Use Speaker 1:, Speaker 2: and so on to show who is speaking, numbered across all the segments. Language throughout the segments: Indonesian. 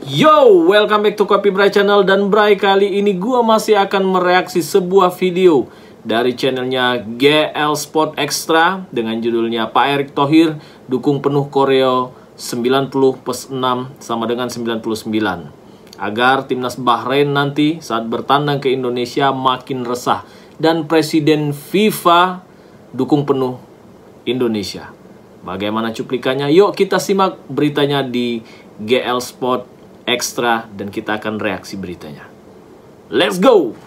Speaker 1: Yo, welcome back to Kopi Bray Channel. Dan Bray, kali ini gua masih akan mereaksi sebuah video dari channelnya GL Sport Extra dengan judulnya Pak Erick Thohir dukung penuh koreo 90+6 sama dengan 99 agar timnas Bahrain nanti saat bertandang ke Indonesia makin resah, dan Presiden FIFA dukung penuh Indonesia. Bagaimana cuplikannya? Yuk kita simak beritanya di GL Sport Extra dan kita akan reaksi beritanya. Let's go.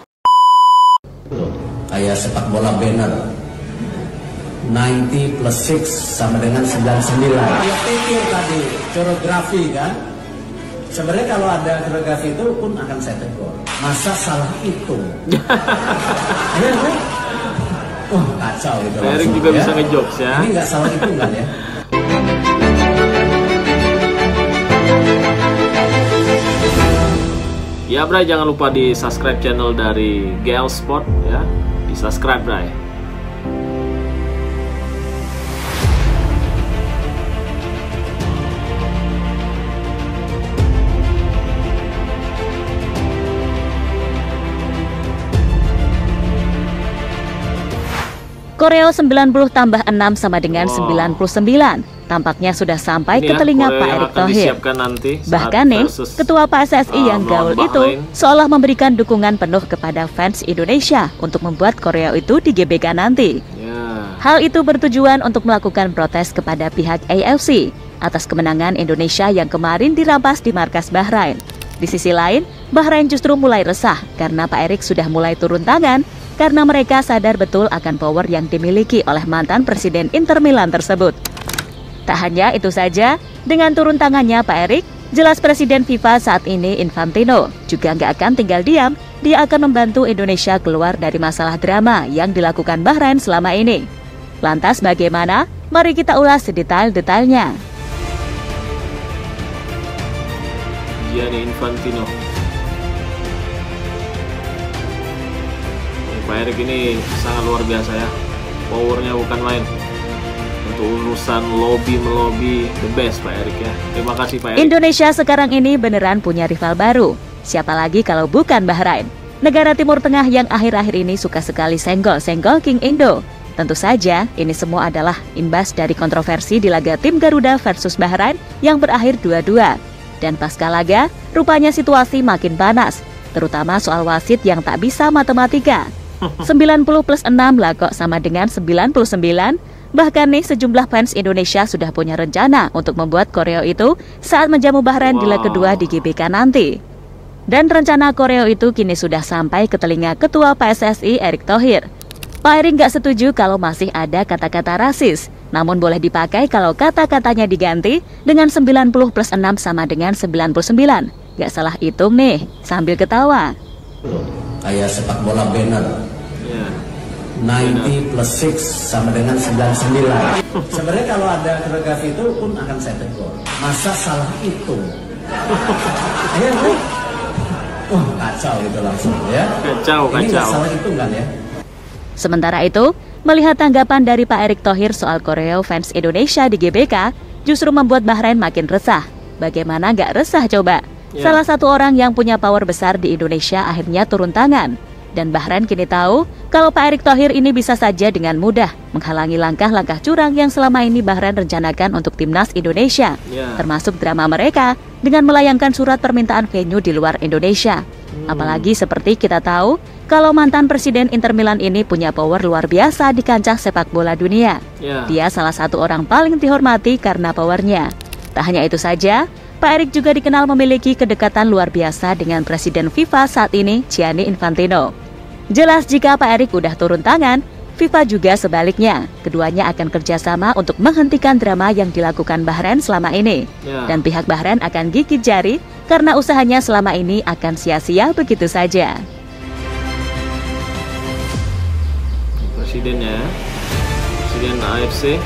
Speaker 2: Kayak sepak bola banner 90+6 sama dengan 99. Ya pikir tadi koreografi kan. Sebenarnya kalau ada koreografi itu pun akan saya tegur. Masa salah itu? Ya kan? Kacau gitu.
Speaker 1: Erick juga ya bisa ngejokes ya.
Speaker 2: Ini nggak salah itu kan ya.
Speaker 1: Ya Bray, jangan lupa di subscribe channel dari GL Sport ya. Di subscribe Bray.
Speaker 3: Koreo 90 tambah 6 sama dengan 99. Tampaknya sudah sampai ke telinga Pak Erick Thohir. Bahkan nih, Ketua PSSI yang gaul itu seolah memberikan dukungan penuh kepada fans Indonesia untuk membuat koreo itu di GBK nanti. Hal itu bertujuan untuk melakukan protes kepada pihak AFC atas kemenangan Indonesia yang kemarin dirampas di markas Bahrain. Di sisi lain, Bahrain justru mulai resah karena Pak Erick sudah mulai turun tangan karena mereka sadar betul akan power yang dimiliki oleh mantan Presiden Inter Milan tersebut. Tak hanya itu saja, dengan turun tangannya Pak Erick, jelas Presiden FIFA saat ini Infantino juga nggak akan tinggal diam. Dia akan membantu Indonesia keluar dari masalah drama yang dilakukan Bahrain selama ini. Lantas bagaimana? Mari kita ulas sedetail-detailnya.
Speaker 1: Iya nih Infantino. Pak Erick ini sangat luar biasa ya. Powernya bukan main. Untuk urusan lobby-melobi, the best Pak Erick ya. Terima kasih Pak Erick.
Speaker 3: Indonesia sekarang ini beneran punya rival baru. Siapa lagi kalau bukan Bahrain? Negara Timur Tengah yang akhir-akhir ini suka sekali senggol-senggol King Indo. Tentu saja ini semua adalah imbas dari kontroversi di laga tim Garuda versus Bahrain yang berakhir 2-2. Dan pasca laga, rupanya situasi makin panas, terutama soal wasit yang tak bisa matematika. 90+6 lah kok sama dengan 99. Bahkan nih sejumlah fans Indonesia sudah punya rencana untuk membuat koreo itu saat menjamu Bahrain di leg kedua di GBK nanti. Dan rencana koreo itu kini sudah sampai ke telinga Ketua PSSI Erick Thohir. Pak Erick nggak setuju kalau masih ada kata-kata rasis, namun boleh dipakai kalau kata-katanya diganti dengan 90+6 sama dengan 99. Gak salah hitung nih, sambil ketawa.
Speaker 2: Kayak sepak bola banner 90+6 sama dengan 99. Sebenarnya kalau ada koreografi itu pun akan saya tegur. Masa salah itu? Ya kan? Kacau gitu langsung ya.
Speaker 1: Kacau.
Speaker 2: Ini nggak salah itu kan ya.
Speaker 3: Sementara itu, melihat tanggapan dari Pak Erick Thohir soal koreo fans Indonesia di GBK justru membuat Bahrain makin resah. Bagaimana nggak resah coba? Salah satu orang yang punya power besar di Indonesia akhirnya turun tangan. Dan Bahrain kini tahu kalau Pak Erick Thohir ini bisa saja dengan mudah menghalangi langkah-langkah curang yang selama ini Bahrain rencanakan untuk timnas Indonesia, termasuk drama mereka dengan melayangkan surat permintaan venue di luar Indonesia. Apalagi seperti kita tahu kalau mantan Presiden Inter Milan ini punya power luar biasa di kancah sepak bola dunia. Dia salah satu orang paling dihormati karena powernya. Tak hanya itu saja, Pak Erick juga dikenal memiliki kedekatan luar biasa dengan Presiden FIFA saat ini, Gianni Infantino. Jelas jika Pak Erick udah turun tangan, FIFA juga sebaliknya. Keduanya akan kerjasama untuk menghentikan drama yang dilakukan Bahrain selama ini. Dan pihak Bahrain akan gigit jari karena usahanya selama ini akan sia-sia begitu saja.
Speaker 1: Presidennya, Presiden AFC,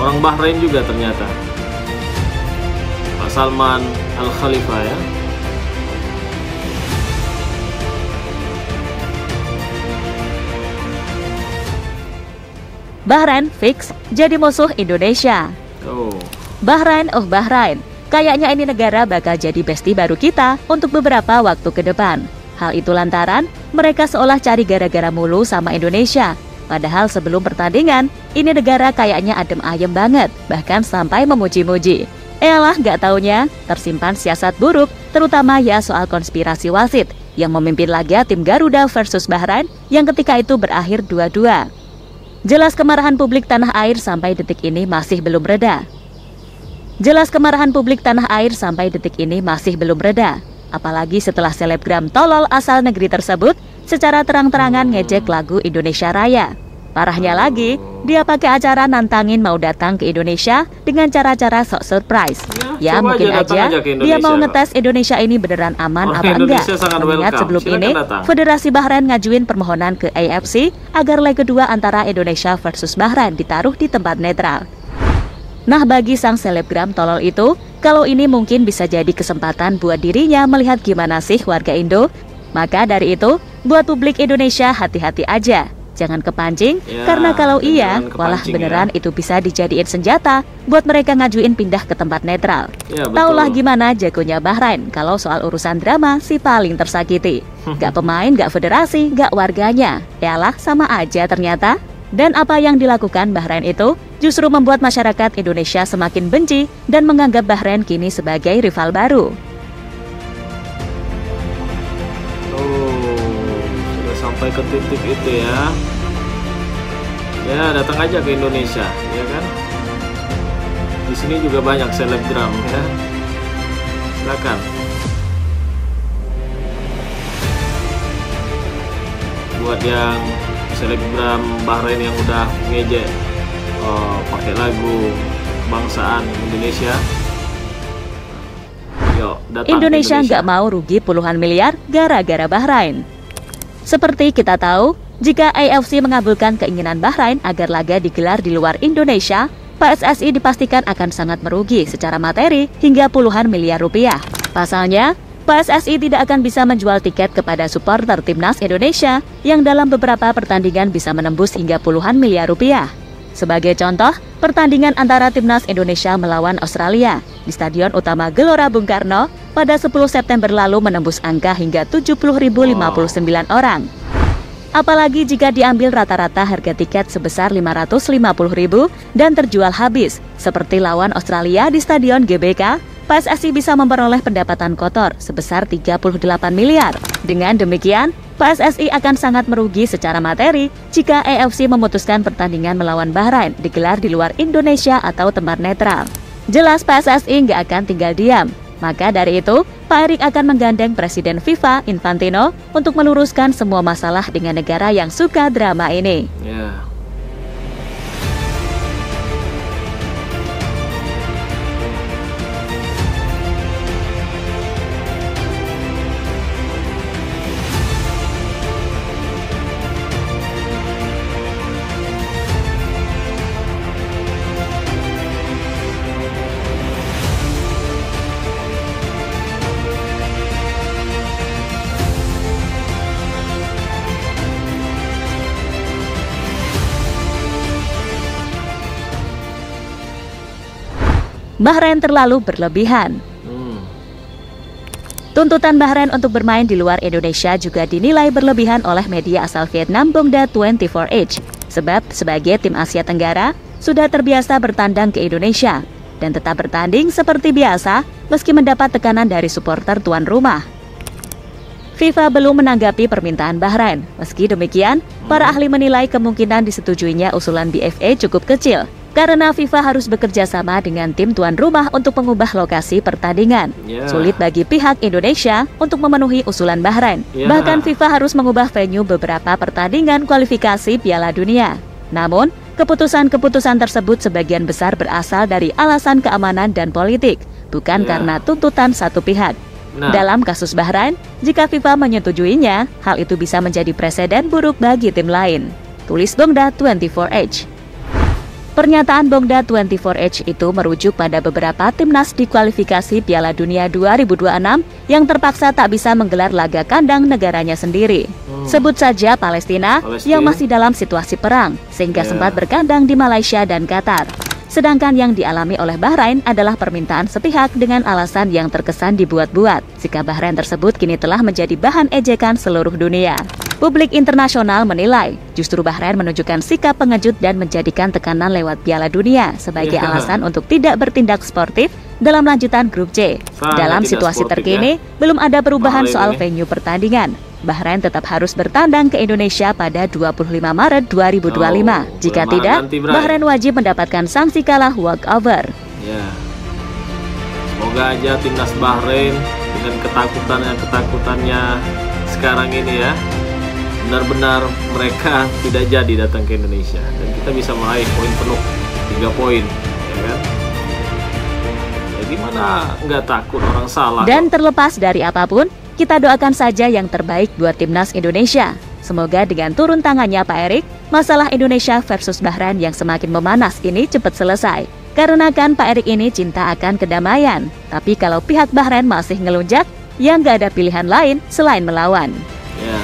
Speaker 1: orang Bahrain juga ternyata. Pak Salman Al Khalifa ya.
Speaker 3: Bahrain fix jadi musuh Indonesia. Bahrain, Bahrain. Kayaknya ini negara bakal jadi bestie baru kita untuk beberapa waktu ke depan. Hal itu lantaran mereka seolah cari gara-gara mulu sama Indonesia. Padahal sebelum pertandingan, ini negara kayaknya adem ayem banget, bahkan sampai memuji-muji. Eyalah, gak taunya tersimpan siasat buruk, terutama ya soal konspirasi wasit yang memimpin laga tim Garuda versus Bahrain yang ketika itu berakhir 2-2. Jelas kemarahan publik tanah air sampai detik ini masih belum reda. Apalagi setelah selebgram tolol asal negeri tersebut secara terang-terangan ngejek lagu Indonesia Raya. Parahnya lagi, dia pakai acara nantangin mau datang ke Indonesia dengan cara-cara sok surprise. Ya mungkin aja dia mau ngetes Indonesia ini beneran aman apa enggak. Mengingat sebelum ini, Federasi Bahrain ngajuin permohonan ke AFC agar leg kedua antara Indonesia versus Bahrain ditaruh di tempat netral. Nah, bagi sang selebgram tolol itu, kalau ini mungkin bisa jadi kesempatan buat dirinya melihat gimana sih warga Indo. Maka dari itu, buat publik Indonesia hati-hati aja. Jangan kepancing, karena kalau iya, malah beneran itu bisa dijadiin senjata buat mereka ngajuin pindah ke tempat netral. Taulah gimana jagonya Bahrain kalau soal urusan drama si paling tersakiti. Gak pemain, gak federasi, gak warganya. Yalah, sama aja ternyata. Dan apa yang dilakukan Bahrain itu justru membuat masyarakat Indonesia semakin benci dan menganggap Bahrain kini sebagai rival baru.
Speaker 1: Sampai ke titik itu ya. Ya, datang aja ke Indonesia, ya kan? Di sini juga banyak selebgram ya. Silakan. Buat yang selebgram Bahrain yang udah ngejek pakai lagu kebangsaan Indonesia. Yuk, datang
Speaker 3: Indonesia nggak mau rugi puluhan miliar gara-gara Bahrain. Seperti kita tahu, jika AFC mengabulkan keinginan Bahrain agar laga digelar di luar Indonesia, PSSI dipastikan akan sangat merugi secara materi hingga puluhan miliar rupiah. Pasalnya, PSSI tidak akan bisa menjual tiket kepada supporter timnas Indonesia yang dalam beberapa pertandingan bisa menembus hingga puluhan miliar rupiah. Sebagai contoh, pertandingan antara timnas Indonesia melawan Australia di Stadion Utama Gelora Bung Karno pada 10 September lalu menembus angka hingga 70.059 orang. Apalagi jika diambil rata-rata harga tiket sebesar 550.000 dan terjual habis, seperti lawan Australia di Stadion GBK, PSSI bisa memperoleh pendapatan kotor sebesar 38 miliar. Dengan demikian, PSSI akan sangat merugi secara materi jika AFC memutuskan pertandingan melawan Bahrain digelar di luar Indonesia atau tempat netral. Jelas PSSI nggak akan tinggal diam. Maka dari itu, Pak Erik akan menggandeng Presiden FIFA Infantino untuk meluruskan semua masalah dengan negara yang suka drama ini. Bahrain terlalu berlebihan. Tuntutan Bahrain untuk bermain di luar Indonesia juga dinilai berlebihan oleh media asal Vietnam Bongda 24H. Sebab sebagai tim Asia Tenggara sudah terbiasa bertandang ke Indonesia dan tetap bertanding seperti biasa meski mendapat tekanan dari supporter tuan rumah. FIFA belum menanggapi permintaan Bahrain. Meski demikian, para ahli menilai kemungkinan disetujuinya usulan BFA cukup kecil. Karena FIFA harus bekerja sama dengan tim tuan rumah untuk mengubah lokasi pertandingan. Sulit bagi pihak Indonesia untuk memenuhi usulan Bahrain. Bahkan FIFA harus mengubah venue beberapa pertandingan kualifikasi Piala Dunia. Namun, keputusan-keputusan tersebut sebagian besar berasal dari alasan keamanan dan politik, bukan karena tuntutan satu pihak. Dalam kasus Bahrain, jika FIFA menyetujuinya, hal itu bisa menjadi preseden buruk bagi tim lain. Tulis Bongda 24H. Pernyataan Bongda 24H itu merujuk pada beberapa timnas di kualifikasi Piala Dunia 2026 yang terpaksa tak bisa menggelar laga kandang negaranya sendiri. Sebut saja Palestina yang masih dalam situasi perang, sehingga sempat berkandang di Malaysia dan Qatar. Sedangkan yang dialami oleh Bahrain adalah permintaan sepihak dengan alasan yang terkesan dibuat-buat. Sikap Bahrain tersebut kini telah menjadi bahan ejekan seluruh dunia. Publik internasional menilai justru Bahrain menunjukkan sikap pengejut dan menjadikan tekanan lewat Piala Dunia sebagai alasan untuk tidak bertindak sportif dalam lanjutan grup C. Dalam situasi terkini, belum ada perubahan soal venue pertandingan. Bahrain tetap harus bertandang ke Indonesia pada 25 Maret 2025. Jika tidak, Bahrain wajib mendapatkan sanksi kalah walkover.
Speaker 1: Ya. Semoga aja timnas Bahrain dengan ketakutannya sekarang ini ya, benar-benar mereka tidak jadi datang ke Indonesia dan kita bisa meraih poin penuh 3 poin, ya kan? Ya gimana nggak takut orang salah?
Speaker 3: Dan terlepas dari apapun, kita doakan saja yang terbaik buat timnas Indonesia. Semoga dengan turun tangannya Pak Erik, masalah Indonesia versus Bahrain yang semakin memanas ini cepat selesai. Karena kan Pak Erik ini cinta akan kedamaian. Tapi kalau pihak Bahrain masih ngelunjak, ya nggak ada pilihan lain selain melawan.
Speaker 1: Ya.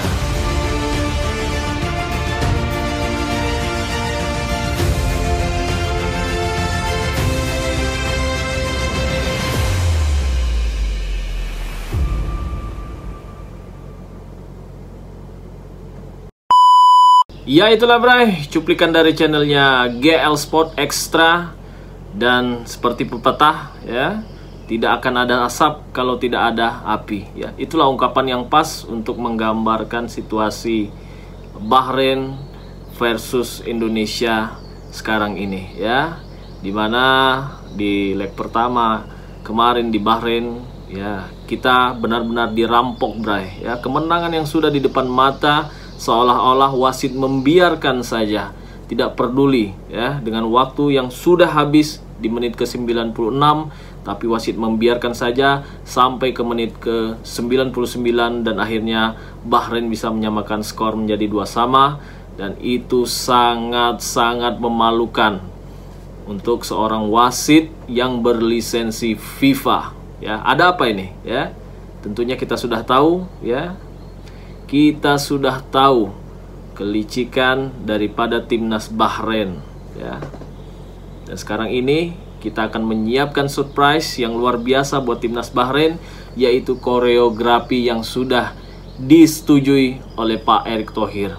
Speaker 1: Ya itulah Bray, cuplikan dari channelnya GL Sport Extra. Dan seperti pepatah ya, tidak akan ada asap kalau tidak ada api ya. Itulah ungkapan yang pas untuk menggambarkan situasi Bahrain versus Indonesia sekarang ini ya. Dimana di leg pertama kemarin di Bahrain ya, kita benar-benar dirampok Bray ya. Kemenangan yang sudah di depan mata, seolah-olah wasit membiarkan saja, tidak peduli ya dengan waktu yang sudah habis di menit ke-96, tapi wasit membiarkan saja sampai ke menit ke-99 dan akhirnya Bahrain bisa menyamakan skor menjadi 2-2, dan itu sangat-sangat memalukan untuk seorang wasit yang berlisensi FIFA ya. Ada apa ini ya? Tentunya kita sudah tahu ya. Kita sudah tahu kelicikan daripada timnas Bahrain ya. Dan sekarang ini kita akan menyiapkan surprise yang luar biasa buat timnas Bahrain, yaitu koreografi yang sudah disetujui oleh Pak Erik Thohir,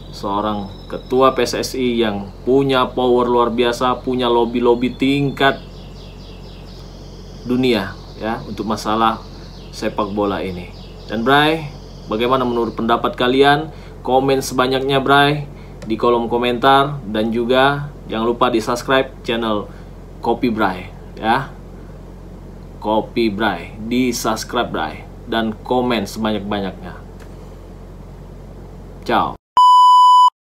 Speaker 1: seorang ketua PSSI yang punya power luar biasa, punya lobby-lobby tingkat dunia ya untuk masalah sepak bola ini. Dan Bray, bagaimana menurut pendapat kalian? Komen sebanyaknya Bray di kolom komentar, dan juga jangan lupa di subscribe channel Kopi Bray ya. Kopi Bray, di subscribe Bray, dan komen sebanyak-banyaknya. Ciao.